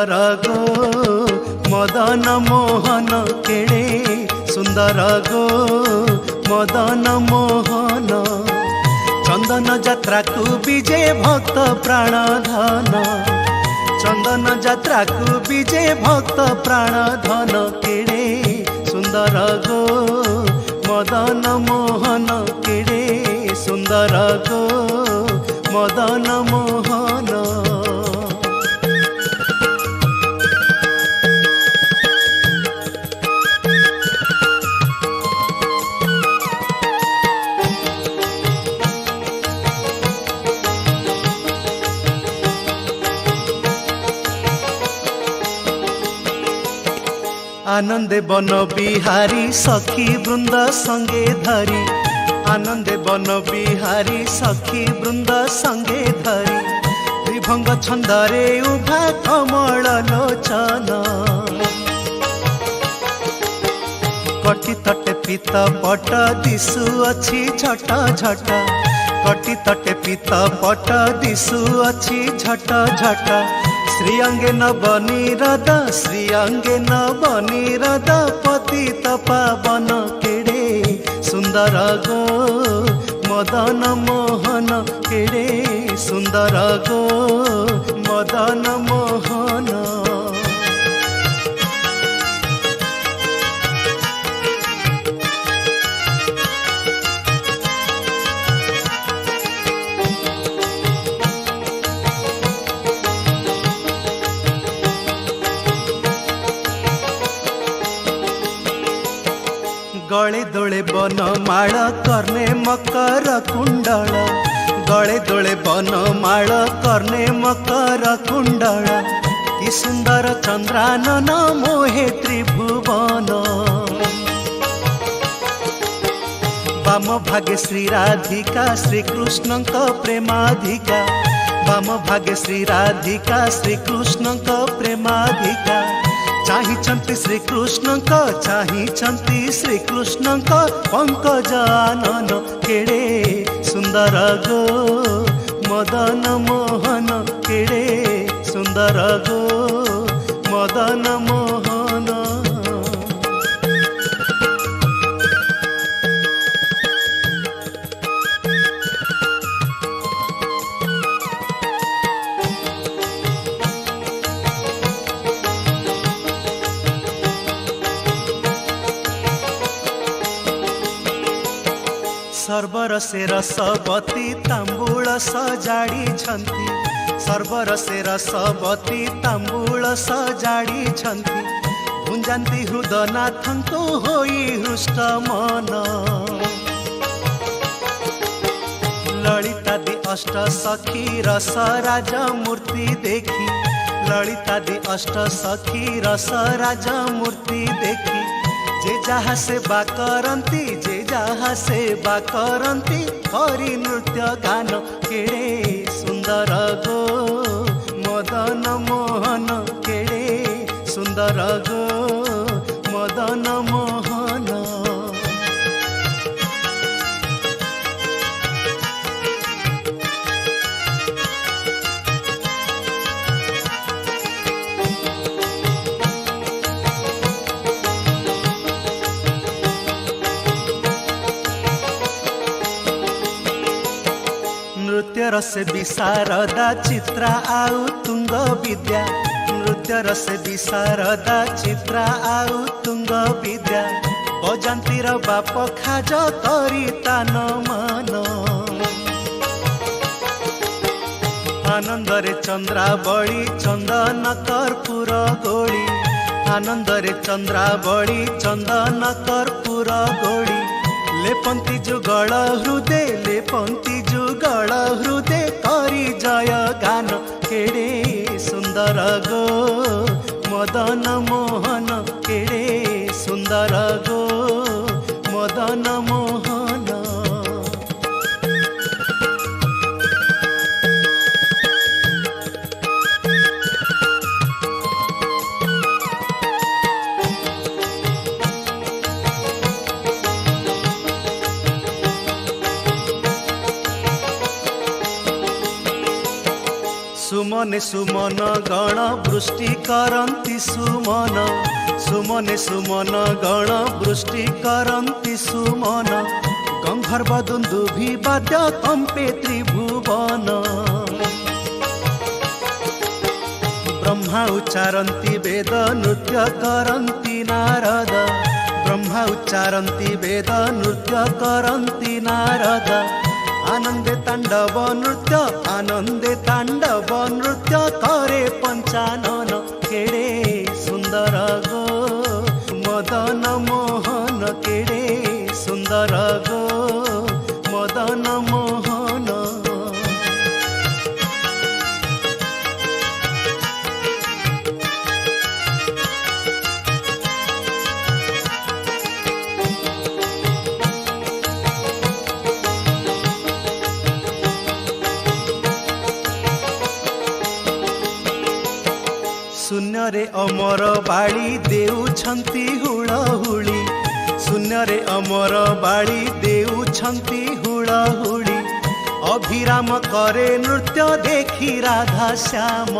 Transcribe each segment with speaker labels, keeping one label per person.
Speaker 1: सुंदर गो मदन मोहन केड़े सुंदर गो मदन मोहन चंदन यात्रा को विजय भक्त प्राण धन चंदन यात्रा को विजय भक्त प्राण धन केड़े सुंदर गो मदन मोहन केड़े सुंदर गो मदन मोहन। आनंदे बन बिहारी सखी वृंद संगे धरी आनंदे बन बिहारी सखी वृंद संगे धरी त्रिभंग छंदरे उभा कमल लोचन कटी तटे पीत पट दिशु अच्छी झट झट कटी तटे पीत पट दिशु अच्छी झट झट श्रीअंगे नवनीरद श्रीअंगे नवनीरद पतित पावन केड़े सुंदर गो मदन मोहन केड़े सुंदर गो मदन मोहन। गले दोले बन माळ कर्णे मकर कुंडल गले दोले बन माळ कर्णे मकर कुंडल कि सुंदर चंद्रानन मोहे त्रिभुवन वाम भागे श्री राधिका श्रीकृष्ण प्रेमाधिका वाम भागे श्री राधिका श्रीकृष्ण प्रेमाधिका चाहिंचंती श्रीकृष्ण चाहिंचंती श्रीकृष्ण पंकज आनन केड़े सुंदर गो मदन मोहन केड़े सुंदर गो मदन मोहन। सर्वर से रसवती तांबूल सजाड़ी छंती सर्वर से रसवती तांबूल सजाड़ी छंती गुंजाती हृदनाथ होई हृष्ट मन ललितादि अष्ट सखी रस राज मूर्ति देखी ललितादि अष्ट सखी रस राज मूर्ति देखी जे जहा सेवा करती जे जहा सेवा करती हरि नृत्य गान केड़े सुंदर गो मदन मोहन केड़े सुंदर गो मदन मोहन। नृत्य रस विशारदा चित्रा आउ तुंग विद्या नृत्य रस विशारदा चित्रा आउ तुंग विद्या बजांतीर बाप खाज करी तान मान आनंदरे चंद्रावली चंदन कर्पूर गोली आनंदरे चंद्रावली चंदन कर्पूर गोली लेपंती जुगल हृदय लेपंती जुगल हृदय करी जय गान केड़े सुंदर गो मदन मोहन केड़े सुंदर गो मदन मोहन। सुमने सुमन गण वृष्टि करन्ति सुमन सुमने सुमन गण वृष्टि करन्ति सुमन गंधर्व दुन्दुभि वाद्य कम्पे त्रिभुवन ब्रह्मा उच्चारन्ति वेद नृत्य करन्ति नारद ब्रह्मा उच्चारन्ति वेद नृत्य करन्ति नारद आनंदे तांडव नृत्य करे पंचानन केड़े सुंदर गो मदन मोहन केड़े सुंदर गो मदन मोहन शून्य रे अमर बाड़ी देउछन्ति हुड़हुड़ी शून्य रे अमर बाड़ी देउछन्ति हुड़हुड़ी अभिराम करे नृत्य देखी राधा श्याम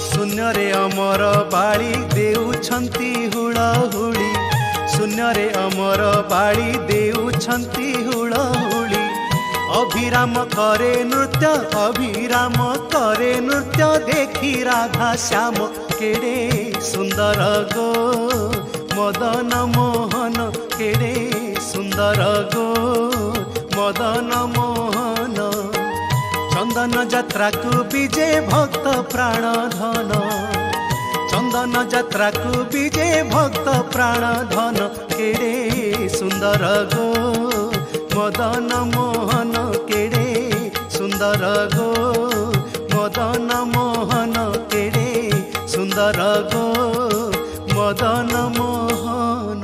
Speaker 1: शून्य रे अमर बाड़ी देउछन्ति हुड़हुड़ी शून्य रे अमर बाड़ी देउछन्ति हुड़हुड़ी अभिराम करे नृत्य देखी राधा श्याम केड़े सुंदर गो मदन मोहन केड़े सुंदर गो मदन मोहन चंदन यात्रा को विजे भक्त प्राण धन चंदन यात्रा को विजे भक्त प्राण धन केड़े सुंदर गो मदन मोहन केड़े सुंदर गो मदन मोहन केड़े सुंदर गो मदन मोहन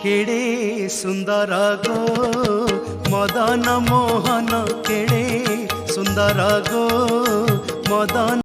Speaker 1: केड़े सुंदर गो मदन मोहन केड़े सुंदर गो मदन